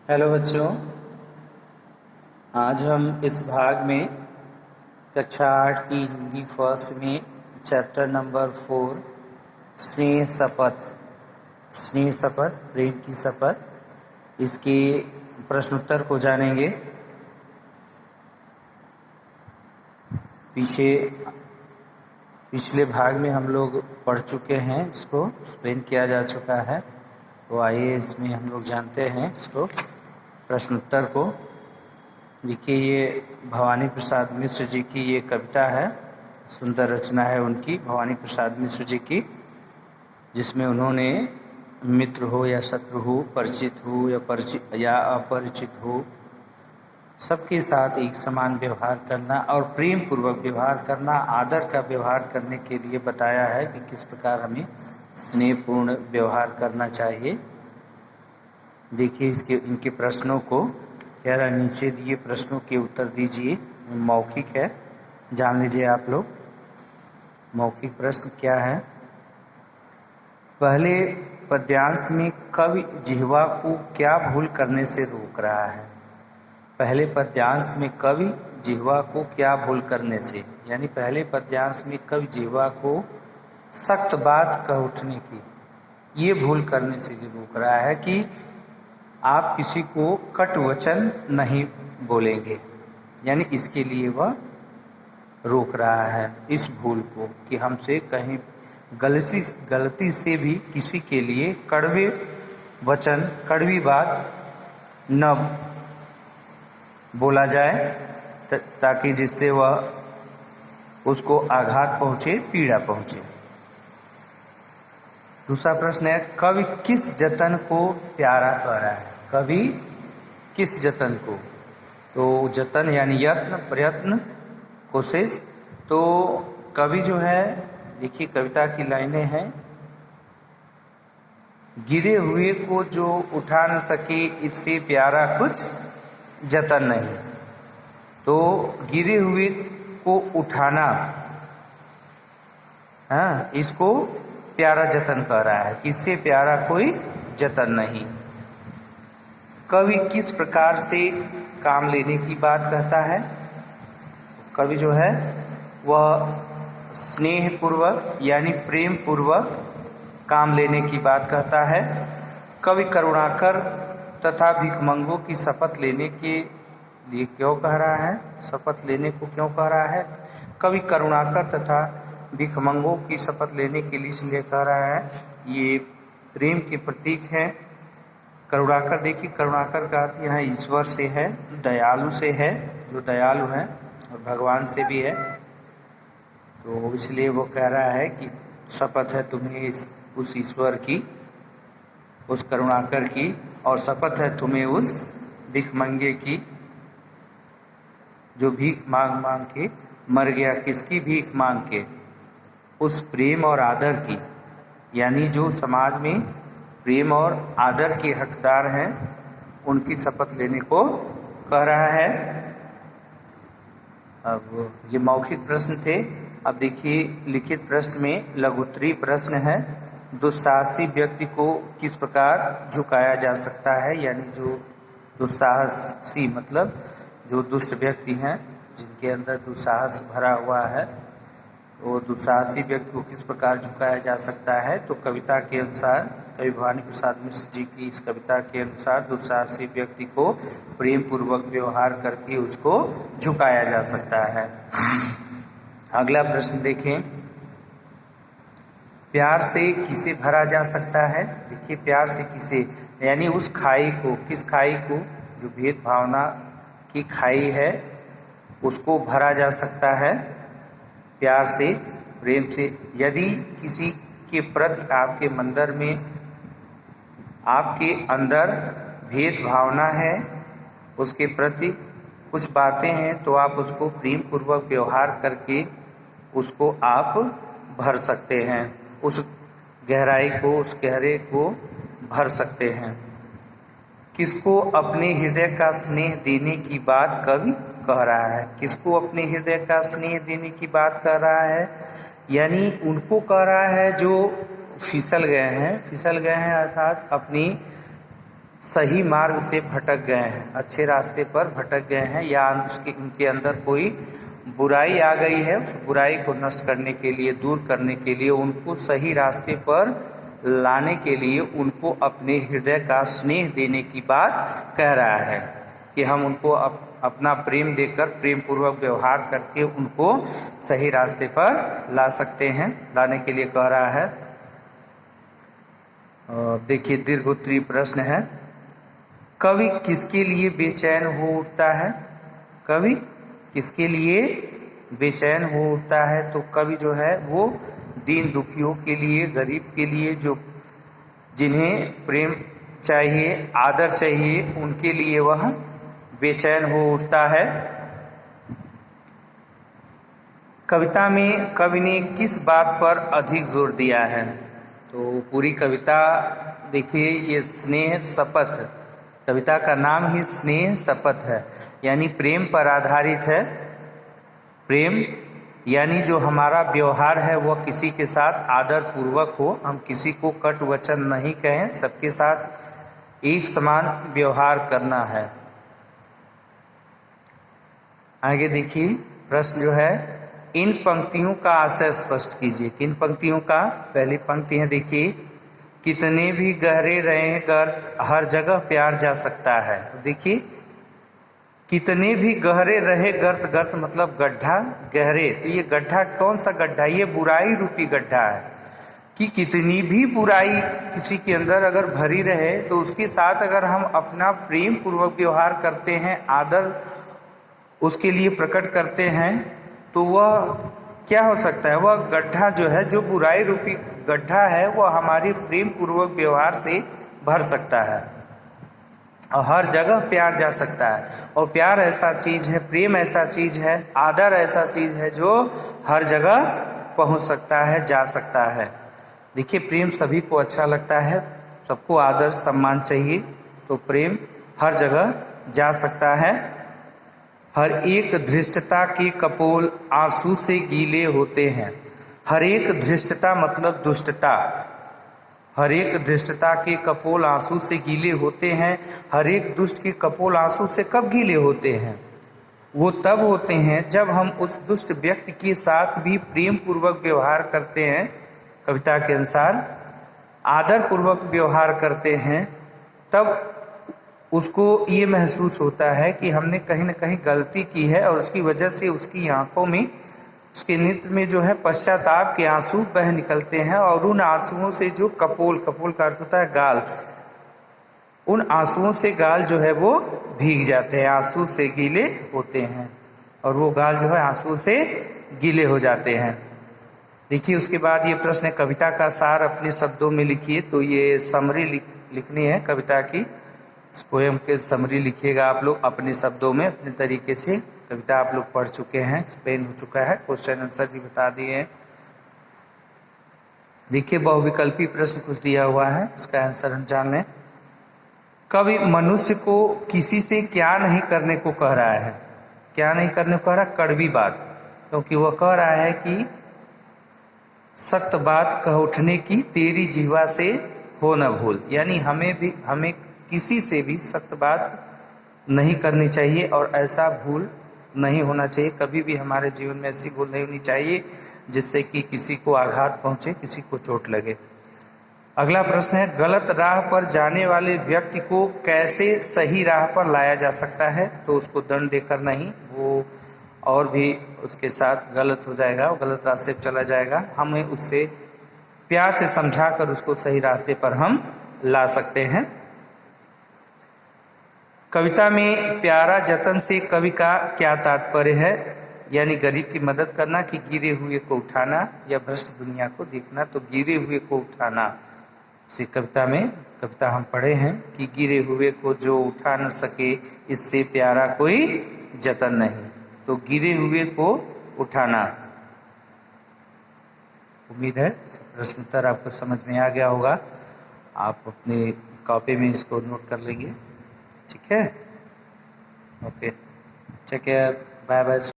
Hello बच्चों, आज हम इस भाग में कक्षा 8 की हिंदी फर्स्ट में चैप्टर नंबर 4 स्नेह शपथ प्रेम की शपथ इसके प्रश्नोत्तर को जानेंगे। पिछले भाग में हम लोग पढ़ चुके हैं, इसको एक्सप्लेन किया जा चुका है। तो आइए इसमें हम लोग जानते हैं इसको प्रश्नोत्तर को। देखिए, ये भवानी प्रसाद मिश्र जी की ये कविता है, सुंदर रचना है उनकी, भवानी प्रसाद मिश्र जी की, जिसमें उन्होंने मित्र हो या शत्रु हो, परिचित हो या अपरिचित हो, सबके साथ एक समान व्यवहार करना और प्रेम पूर्वक व्यवहार करना, आदर का व्यवहार करने के लिए बताया है कि किस प्रकार हमें स्नेहपूर्ण व्यवहार करना चाहिए। देखिए इनके प्रश्नों को, कह रहा नीचे दिए प्रश्नों के उत्तर दीजिए। मौखिक है, जान लीजिए आप लोग। मौखिक प्रश्न क्या है? पहले पद्यांश में कवि जिह्वा को क्या भूल करने से रोक रहा है? पहले पद्यांश में कवि जिह्वा को क्या भूल करने से, यानी पहले पद्यांश में कवि जिह्वा को सख्त बात कह उठने की ये भूल करने से रोक रहा है कि आप किसी को कटु वचन नहीं बोलेंगे, यानी इसके लिए वह रोक रहा है इस भूल को कि हमसे कहीं गलती से भी किसी के लिए कड़वे वचन, कड़वी बात न बोला जाए, ताकि जिससे वह उसको आघात पहुँचे, पीड़ा पहुँचे। दूसरा प्रश्न है, कवि किस जतन को प्यारा कह रहा है? कवि किस जतन को? तो जतन यानी यत्न, प्रयत्न, कोशिश। तो कवि जो है, देखिए कविता की लाइनें हैं, गिरे हुए को जो उठा न सके, इससे प्यारा कुछ जतन नहीं। तो गिरे हुए को उठाना, हाँ, इसको प्यारा जतन कह रहा है कि इससे प्यारा कोई जतन नहीं। कवि किस प्रकार से काम लेने की बात कहता है? कवि जो है वह स्नेह पूर्वक यानी प्रेम पूर्वक काम लेने की बात कहता है। कवि करुणाकर तथा भिखमंगों की शपथ लेने के लिए क्यों कह रहा है? शपथ लेने को क्यों कह रहा है? कवि करुणाकर तथा भिखमंगों की शपथ लेने के लिए इसलिए कह रहा है, ये प्रेम के प्रतीक हैं। करुणाकर, देखिए करुणाकर का अर्थ यहाँ ईश्वर से है, दयालु से है, जो दयालु हैं, और भगवान से भी है। तो इसलिए वो कह रहा है कि शपथ है तुम्हें उस ईश्वर की, उस करुणाकर की, और शपथ है तुम्हें उस भिखमंगे की जो भीख मांग मांग के मर गया। किसकी भीख मांग के? उस प्रेम और आदर की, यानी जो समाज में प्रेम और आदर के हकदार हैं, उनकी शपथ लेने को कह रहा है। अब ये मौखिक प्रश्न थे। अब देखिए लिखित प्रश्न में लघुत्तरीय प्रश्न है, दुस्साहसी व्यक्ति को किस प्रकार झुकाया जा सकता है? यानी जो दुस्साहसी मतलब जो दुष्ट व्यक्ति हैं, जिनके अंदर दुस्साहस भरा हुआ है, वो दुस्साहसी व्यक्ति को किस प्रकार झुकाया जा सकता है? तो कविता के अनुसार, कवि भवानी प्रसाद मिश्र जी की इस कविता के अनुसार दुस्साहसी व्यक्ति को प्रेम पूर्वक व्यवहार करके उसको झुकाया जा सकता है। अगला प्रश्न देखें, प्यार से किसे भरा जा सकता है? देखिए प्यार से किसे, यानी उस खाई को, किस खाई को? जो भेद भावना की खाई है, उसको भरा जा सकता है प्यार से, प्रेम से। यदि किसी के प्रति आपके मंदिर में, आपके अंदर भेद भावना है, उसके प्रति कुछ बातें हैं, तो आप उसको प्रेम पूर्वक व्यवहार करके उसको आप भर सकते हैं, उस गहराई को, उस गहरे को भर सकते हैं। किसको अपने हृदय का स्नेह देने की बात कवि कह रहा है? किसको अपने हृदय का स्नेह देने की बात कह रहा है? यानी उनको कह रहा है जो फिसल गए हैं अर्थात अपनी सही मार्ग से भटक गए हैं, अच्छे रास्ते पर भटक गए हैं, या उनके अंदर कोई बुराई आ गई है, उस बुराई को नष्ट करने के लिए, दूर करने के लिए, उनको सही रास्ते पर लाने के लिए उनको अपने हृदय का स्नेह देने की बात कह रहा है कि हम उनको अपना प्रेम देकर, प्रेम पूर्वक व्यवहार करके उनको सही रास्ते पर ला सकते हैं, लाने के लिए कह रहा है। देखिए दीर्घोत्तरीय प्रश्न है, कवि किसके लिए बेचैन हो उठता है? कवि किसके लिए बेचैन हो उठता है? तो कवि जो है वो दीन दुखियों के लिए, गरीब के लिए, जो जिन्हें प्रेम चाहिए, आदर चाहिए, उनके लिए वह बेचैन हो उठता है। कविता में कवि ने किस बात पर अधिक जोर दिया है? तो पूरी कविता देखिए, ये स्नेह शपथ, कविता का नाम ही स्नेह शपथ है, यानी प्रेम पर आधारित है। प्रेम यानी जो हमारा व्यवहार है वह किसी के साथ आदर पूर्वक हो, हम किसी को कटु वचन नहीं कहें, सबके साथ एक समान व्यवहार करना है। आगे देखिए प्रश्न जो है, इन पंक्तियों का आशय स्पष्ट कीजिए। किन पंक्तियों का? पहली पंक्ति है देखिए, कितने भी गहरे रहे गर्त हर जगह प्यार जा सकता है। देखिए कितने भी गहरे रहे गर्त, गर्त मतलब गड्ढा, गहरे, तो ये गड्ढा कौन सा गड्ढा? ये बुराई रूपी गड्ढा है कि कितनी भी बुराई किसी के अंदर अगर भरी रहे तो उसके साथ अगर हम अपना प्रेम पूर्वक व्यवहार करते हैं, आदर उसके लिए प्रकट करते हैं, तो वह क्या हो सकता है? वह गड्ढा जो है, जो बुराई रूपी गड्ढा है, वह हमारे प्रेम पूर्वक व्यवहार से भर सकता है और हर जगह प्यार जा सकता है। और प्यार ऐसा चीज़ है, प्रेम ऐसा चीज़ है, आदर ऐसा चीज़ है जो हर जगह पहुंच सकता है, जा सकता है। देखिए प्रेम सभी को अच्छा लगता है, सबको आदर सम्मान चाहिए, तो प्रेम हर जगह जा सकता है। हर एक धृष्टता के कपोल आंसू से गीले होते हैं। हर एक धृष्टता मतलब दुष्टता, हर एक धृष्टता के कपोल आंसू से गीले होते हैं। हर एक दुष्ट के कपोल आंसू से कब गीले होते हैं? वो तब होते हैं जब हम उस दुष्ट व्यक्ति के साथ भी प्रेम पूर्वक व्यवहार करते हैं, कविता के अनुसार आदर पूर्वक व्यवहार करते हैं, तब उसको ये महसूस होता है कि हमने कहीं ना कहीं गलती की है और उसकी वजह से उसकी आंखों में, उसके नेत्र में जो है पश्चाताप के आंसू बह निकलते हैं, और उन आंसुओं से जो कपोल, कपोल का अर्थ होता है गाल, उन आंसुओं से गाल जो है वो भीग जाते हैं, आंसू से गीले होते हैं, और वो गाल जो है आंसू से गीले हो जाते हैं। देखिए उसके बाद ये प्रश्न है, कविता का सार अपने शब्दों में लिखिए। तो ये समरी लिखनी है कविता की, पोएम के समरी लिखिएगा आप लोग अपने शब्दों में, अपने तरीके से। कविता आप लोग पढ़ चुके हैं, एक्सप्लेन हो चुका है, क्वेश्चन आंसर भी बता दिए हैं। देखिए बहुविकल्पी प्रश्न कुछ दिया हुआ है, इसका आंसर हम जान लें। कवि मनुष्य को किसी से क्या नहीं करने को कह रहा है? क्या नहीं करने को कह रहा? कड़वी बात, क्योंकि वह कह रहा है कि सख्त बात कह उठने की तेरी जिह्वा से हो न भूल, यानी हमें किसी से भी सख्त बात नहीं करनी चाहिए और ऐसा भूल नहीं होना चाहिए। कभी भी हमारे जीवन में ऐसी भूल नहीं होनी चाहिए जिससे कि किसी को आघात पहुंचे, किसी को चोट लगे। अगला प्रश्न है, गलत राह पर जाने वाले व्यक्ति को कैसे सही राह पर लाया जा सकता है? तो उसको दंड देकर नहीं, वो और भी उसके साथ गलत हो जाएगा, वो गलत रास्ते पर चला जाएगा। हमें उससे प्यार से समझाकर उसको सही रास्ते पर हम ला सकते हैं। कविता में प्यारा जतन से कवि का क्या तात्पर्य है? यानी गरीब की मदद करना कि गिरे हुए को उठाना या भ्रष्ट दुनिया को देखना? तो गिरे हुए को उठाना से कविता में, कविता हम पढ़े हैं कि गिरे हुए को जो उठा न सके इससे प्यारा कोई जतन नहीं, तो गिरे हुए को उठाना। उम्मीद है प्रश्न उत्तर आपको समझ में आ गया होगा, आप अपने कॉपी में इसको नोट कर लेंगे, ठीक है? Okay, take care, bye bye.